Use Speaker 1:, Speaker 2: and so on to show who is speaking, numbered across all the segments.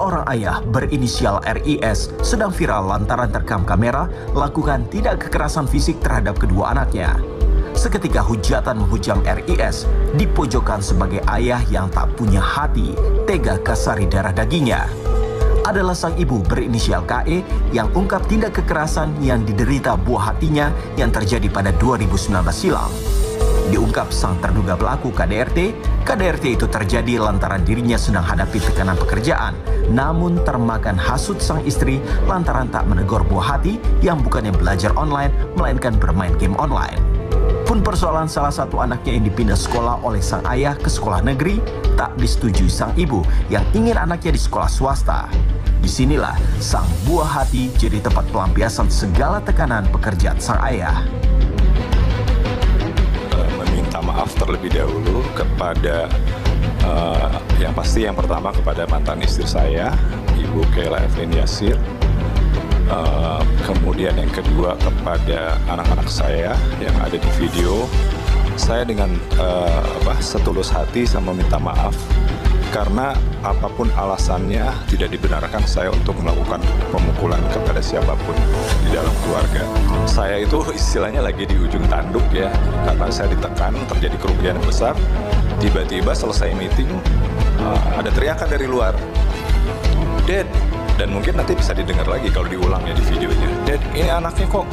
Speaker 1: Seorang ayah berinisial RIS sedang viral lantaran terekam kamera lakukan tindak kekerasan fisik terhadap kedua anaknya. Seketika hujatan menghujam RIS dipojokkan sebagai ayah yang tak punya hati, tega kasari darah dagingnya. Adalah sang ibu berinisial KE yang ungkap tindak kekerasan yang diderita buah hatinya yang terjadi pada 2019 silam. Diungkap sang terduga pelaku KDRT itu terjadi lantaran dirinya sedang hadapi tekanan pekerjaan, namun termakan hasut sang istri lantaran tak menegur buah hati yang bukannya belajar online, melainkan bermain game online. Pun persoalan salah satu anaknya yang dipindah sekolah oleh sang ayah ke sekolah negeri tak disetujui sang ibu yang ingin anaknya di sekolah swasta. Disinilah sang buah hati jadi tempat pelampiasan segala tekanan pekerjaan sang ayah.
Speaker 2: Meminta maaf terlebih dahulu kepada yang pasti yang pertama kepada mantan istri saya, Ibu Kayla Evelyn Yasir. Kemudian yang kedua kepada anak-anak saya yang ada di video. Saya dengan setulus hati saya meminta maaf karena apapun alasannya tidak dibenarkan saya untuk melakukan pemukulan kepada siapapun di dalam keluarga. Saya itu istilahnya lagi di ujung tanduk ya, karena saya ditekan, terjadi kerugian besar. Tiba-tiba selesai meeting ada teriakan dari luar, "Dad," dan mungkin nanti bisa didengar lagi kalau diulangnya di videonya, "Dad, ini anaknya kok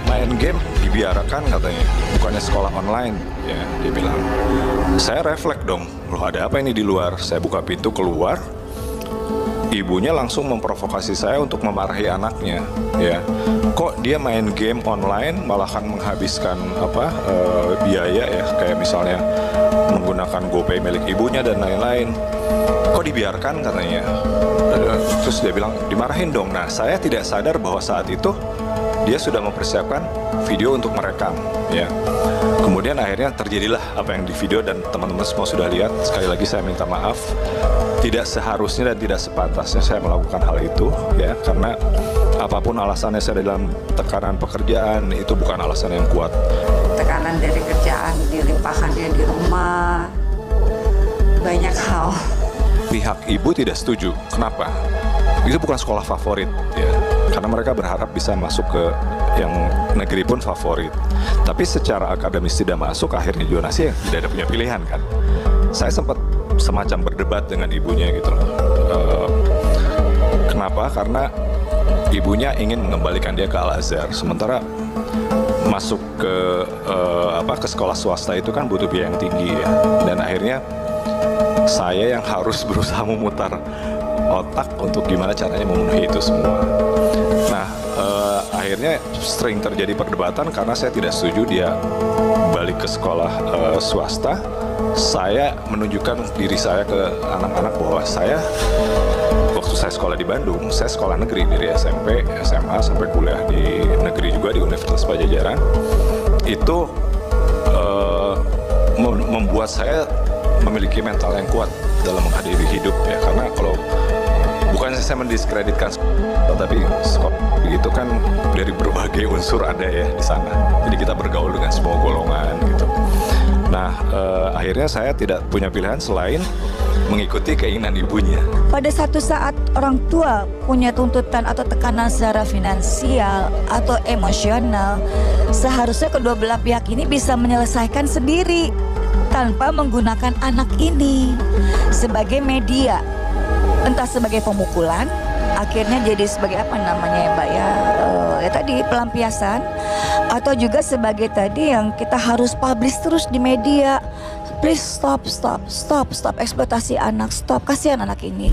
Speaker 2: main game dibiarkan katanya, bukannya sekolah online." Ya, dia bilang. Saya refleks dong, loh ada apa ini di luar? Saya buka pintu keluar, ibunya langsung memprovokasi saya untuk memarahi anaknya. Ya, kok dia main game online malahan menghabiskan biaya ya, kayak misalnya menggunakan GoPay milik ibunya dan lain-lain. Kok dibiarkan katanya? Terus dia bilang dimarahin dong. Nah, saya tidak sadar bahwa saat itu dia sudah mempersiapkan video untuk merekam, ya. Kemudian akhirnya terjadilah apa yang di video dan teman-teman semua sudah lihat. Sekali lagi saya minta maaf. Tidak seharusnya dan tidak sepantasnya saya melakukan hal itu, ya. Karena apapun alasannya saya dalam tekanan pekerjaan itu bukan alasan yang kuat.
Speaker 3: Tekanan dari kerjaan, dilimpahkannya di rumah, banyak hal.
Speaker 2: Pihak ibu tidak setuju. Kenapa? Itu bukan sekolah favorit, ya. Karena mereka berharap bisa masuk ke yang negeri pun favorit. Tapi secara akademis tidak masuk, akhirnya zonasi ya tidak ada punya pilihan kan. Saya sempat semacam berdebat dengan ibunya gitu loh. Kenapa? Karena ibunya ingin mengembalikan dia ke Al-Azhar. Sementara masuk ke sekolah swasta itu kan butuh biaya yang tinggi ya. Dan akhirnya saya yang harus berusaha memutar otak untuk gimana caranya memenuhi itu semua. Nah, akhirnya sering terjadi perdebatan karena saya tidak setuju dia balik ke sekolah swasta. Saya menunjukkan diri saya ke anak-anak bahwa saya, waktu saya sekolah di Bandung, saya sekolah negeri dari SMP, SMA, sampai kuliah di negeri juga di Universitas Padjadjaran. Itu membuat saya memiliki mental yang kuat dalam menghadapi hidup ya. Karena kalau bukan saya mendiskreditkan, tapi begitu kan dari berbagai unsur ada ya di sana. Jadi kita bergaul dengan semua golongan gitu. Nah, akhirnya saya tidak punya pilihan selain mengikuti keinginan ibunya.
Speaker 4: Pada satu saat orang tua punya tuntutan atau tekanan secara finansial atau emosional, seharusnya kedua belah pihak ini bisa menyelesaikan sendiri tanpa menggunakan anak ini sebagai media, entah sebagai pemukulan, akhirnya jadi sebagai apa namanya ya Mbak ya, tadi pelampiasan, atau juga sebagai tadi yang kita harus publish terus di media. Please stop eksploitasi anak, stop, kasihan anak ini.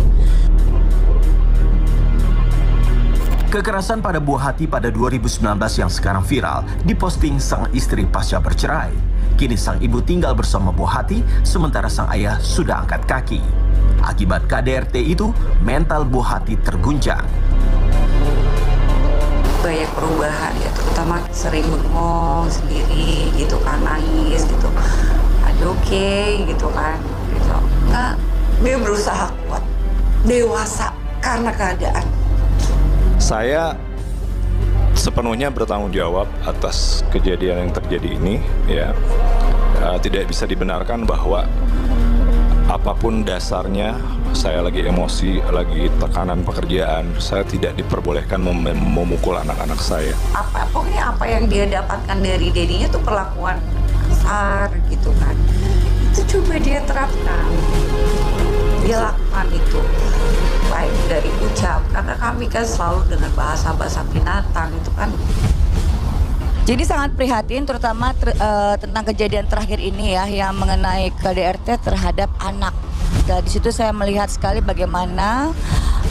Speaker 1: Kekerasan pada buah hati pada 2019 yang sekarang viral diposting sang istri pasca bercerai. Kini sang ibu tinggal bersama buah hati, sementara sang ayah sudah angkat kaki. Akibat KDRT itu, mental buah hati terguncang.
Speaker 3: Banyak perubahan ya, terutama sering bengong sendiri gitu kan, nangis gitu. Aduh, oke gitu kan. Gitu. Nah, dia berusaha kuat, dewasa karena keadaan.
Speaker 2: Saya sepenuhnya bertanggung jawab atas kejadian yang terjadi ini ya. Tidak bisa dibenarkan bahwa apapun dasarnya, saya lagi emosi, lagi tekanan pekerjaan, saya tidak diperbolehkan memukul anak-anak saya.
Speaker 3: Pokoknya apa yang dia dapatkan dari dedinya tuh perlakuan kasar gitu kan. Itu coba dia terapkan. Dia lakukan itu. Baik dari ucap, karena kami kan selalu dengan bahasa-bahasa binatang itu kan.
Speaker 4: Jadi sangat prihatin terutama tentang kejadian terakhir ini ya yang mengenai KDRT terhadap anak. Nah, di situ saya melihat sekali bagaimana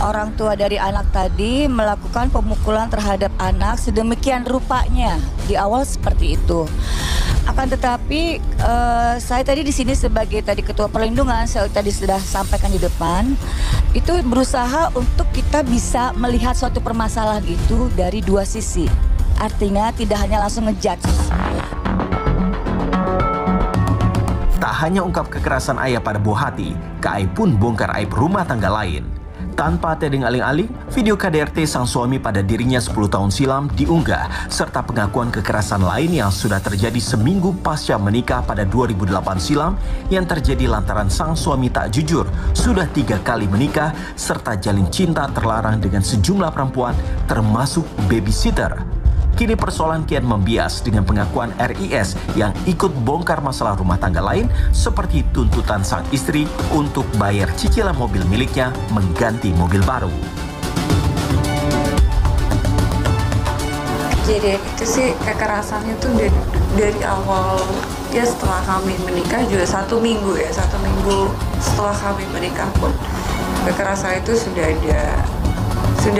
Speaker 4: orang tua dari anak tadi melakukan pemukulan terhadap anak sedemikian rupanya di awal seperti itu. Akan tetapi saya tadi di sini sebagai tadi ketua perlindungan, saya tadi sudah sampaikan di depan, itu berusaha untuk kita bisa melihat suatu permasalahan itu dari dua sisi. Artinya tidak hanya langsung ngejudge.
Speaker 1: Tak hanya ungkap kekerasan ayah pada buah hati, KAI pun bongkar aib rumah tangga lain. Tanpa tedeng aling-aling, video KDRT sang suami pada dirinya 10 tahun silam diunggah, serta pengakuan kekerasan lain yang sudah terjadi seminggu pasca menikah pada 2008 silam yang terjadi lantaran sang suami tak jujur, sudah 3 kali menikah, serta jalin cinta terlarang dengan sejumlah perempuan termasuk babysitter. Kini persoalan kian membias dengan pengakuan RIS yang ikut bongkar masalah rumah tangga lain seperti tuntutan sang istri untuk bayar cicilan mobil miliknya mengganti mobil baru.
Speaker 3: Jadi itu sih kekerasannya tuh dari awal ya, setelah kami menikah juga 1 minggu setelah kami menikah pun kekerasan itu sudah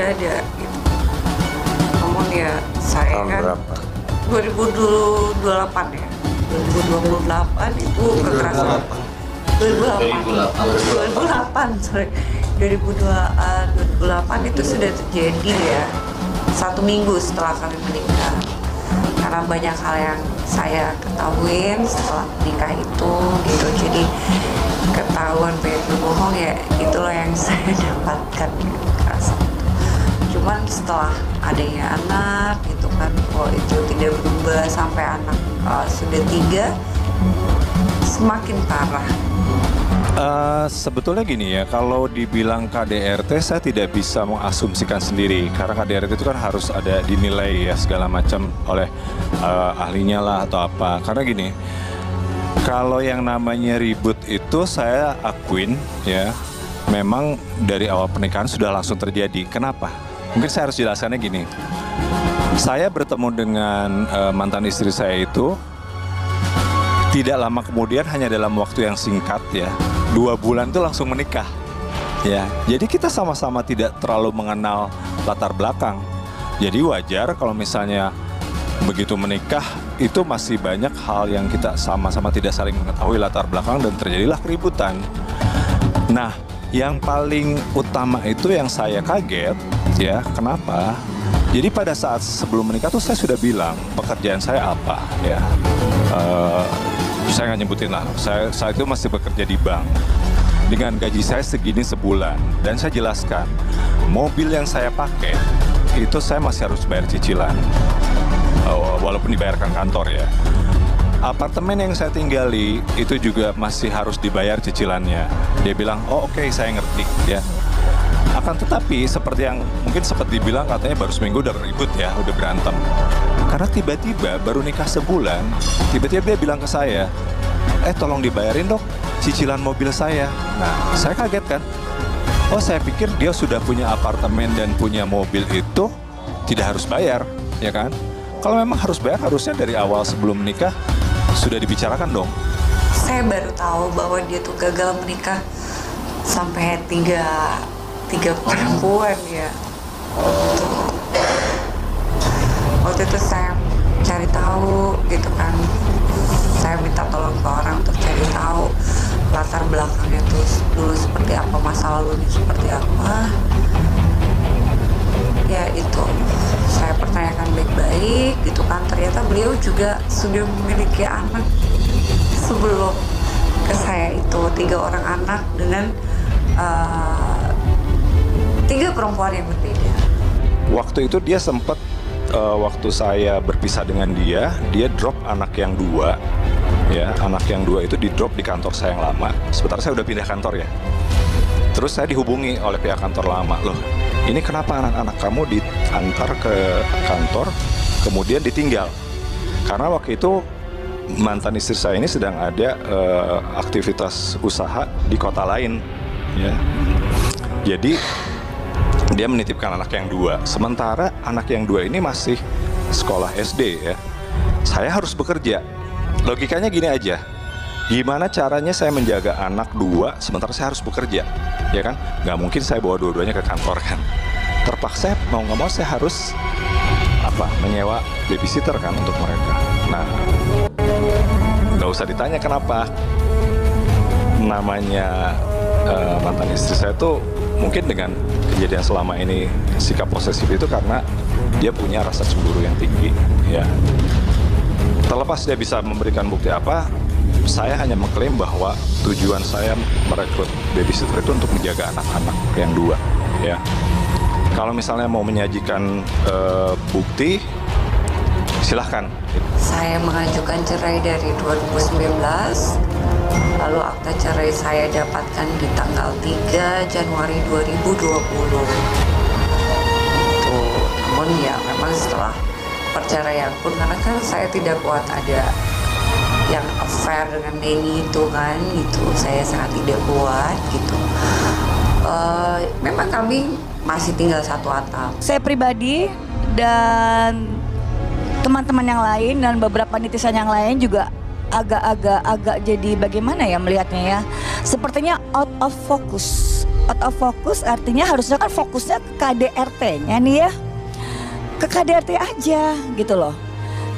Speaker 3: ada gitu. Namun ya saya kan 2028 ya, 2028 itu kekerasan 2028 itu sudah terjadi ya 1 minggu setelah kami menikah, karena banyak hal yang saya ketahuin setelah menikah itu gitu. Jadi ketahuan banyak bohong ya, itulah yang saya dapatkan kekerasan. Cuman setelah adanya anak gitu kan, itu tidak berubah sampai anak sudah 3, semakin parah.
Speaker 2: Sebetulnya gini ya, kalau dibilang KDRT saya tidak bisa mengasumsikan sendiri, karena KDRT itu kan harus ada dinilai ya segala macam oleh ahlinya lah atau apa. Karena gini, kalau yang namanya ribut itu saya akuin ya, memang dari awal pernikahan sudah langsung terjadi. Kenapa? Mungkin saya harus jelaskannya gini. Saya bertemu dengan mantan istri saya itu tidak lama kemudian, hanya dalam waktu yang singkat ya, 2 bulan itu langsung menikah. Ya, jadi kita sama-sama tidak terlalu mengenal latar belakang. Jadi wajar kalau misalnya begitu menikah itu masih banyak hal yang kita sama-sama tidak saling mengetahui latar belakang dan terjadilah keributan. Nah, yang paling utama itu yang saya kaget ya, kenapa? Jadi pada saat sebelum menikah tuh saya sudah bilang pekerjaan saya apa ya. Saya nggak nyebutin lah, saya saat itu masih bekerja di bank dengan gaji saya segini sebulan, dan saya jelaskan mobil yang saya pakai itu saya masih harus bayar cicilan walaupun dibayarkan kantor ya. Apartemen yang saya tinggali itu juga masih harus dibayar cicilannya. Dia bilang, oh oke, saya ngerti ya. Akan tetapi seperti yang mungkin sempat dibilang, katanya baru seminggu udah ribut ya, udah berantem. Karena tiba-tiba baru nikah sebulan, tiba-tiba dia bilang ke saya, tolong dibayarin dong cicilan mobil saya. Nah, saya kaget kan. Oh, saya pikir dia sudah punya apartemen dan punya mobil itu tidak harus bayar, ya kan? Kalau memang harus bayar, harusnya dari awal sebelum menikah sudah dibicarakan dong.
Speaker 3: Saya baru tahu bahwa dia tuh gagal menikah sampai tiga perempuan ya. Waktu itu saya cari tahu gitu kan, saya minta tolong ke orang untuk cari tahu latar belakangnya tuh dulu seperti apa, masa lalunya seperti apa. Ya itu saya pertanyakan baik-baik gitu kan, ternyata beliau juga sudah memiliki anak sebelum ke saya itu, 3 orang anak dengan 3 perempuan yang berbeda.
Speaker 2: Waktu itu dia sempat waktu saya berpisah dengan dia drop anak yang 2 Ya, anak yang 2 itu di drop di kantor saya yang lama. Sebentar saya udah pindah kantor ya. Terus saya dihubungi oleh pihak kantor lama, loh, ini kenapa anak-anak kamu diantar ke kantor, kemudian ditinggal? Karena waktu itu mantan istri saya ini sedang ada aktivitas usaha di kota lain, ya. Jadi dia menitipkan anak yang 2. Sementara anak yang 2 ini masih sekolah SD ya. Saya harus bekerja. Logikanya gini aja. Gimana caranya saya menjaga anak 2 sementara saya harus bekerja? Ya kan? Nggak mungkin saya bawa dua-duanya ke kantor kan. Terpaksa mau nggak mau saya harus menyewa babysitter kan untuk mereka. Nah, nggak usah ditanya kenapa. Namanya mantan istri saya tuh mungkin dengan kejadian selama ini sikap posesif itu karena dia punya rasa cemburu yang tinggi ya. Terlepas dia bisa memberikan bukti apa, saya hanya mengklaim bahwa tujuan saya merekrut babysitter itu untuk menjaga anak-anak yang 2 ya. Kalau misalnya mau menyajikan bukti, silahkan.
Speaker 3: Saya mengajukan cerai dari 2019, lalu akta cerai saya dapatkan di tanggal 3 Januari 2020. Namun ya memang setelah perceraian pun, karena kan saya tidak kuat ada yang affair dengan Denny itu kan, gitu. Saya sangat tidak kuat gitu. Memang kami masih tinggal satu atap.
Speaker 4: Saya pribadi dan teman-teman yang lain dan beberapa netizen yang lain juga agak jadi bagaimana ya melihatnya ya. Sepertinya out of focus. Out of focus artinya harusnya kan fokusnya ke KDRT-nya nih ya. Ke KDRT aja gitu loh.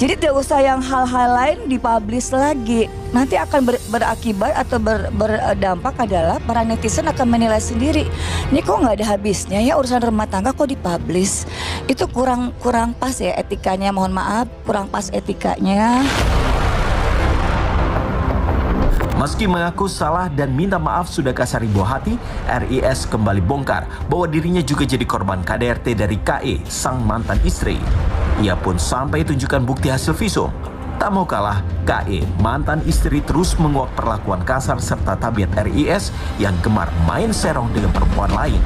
Speaker 4: Jadi tidak usah yang hal-hal lain dipublish lagi. Nanti akan berakibat atau berdampak adalah para netizen akan menilai sendiri. Ini kok nggak ada habisnya ya urusan rumah tangga kok dipublish. Itu kurang pas ya etikanya, mohon maaf, kurang pas etikanya.
Speaker 1: Meski mengaku salah dan minta maaf sudah kasar ibu hati, RIS kembali bongkar bahwa dirinya juga jadi korban KDRT dari KE, sang mantan istri. Ia pun sampai tunjukkan bukti hasil visum. Tak mau kalah, KE, mantan istri terus menguak perlakuan kasar serta tabiat RIS yang gemar main serong dengan perempuan lain.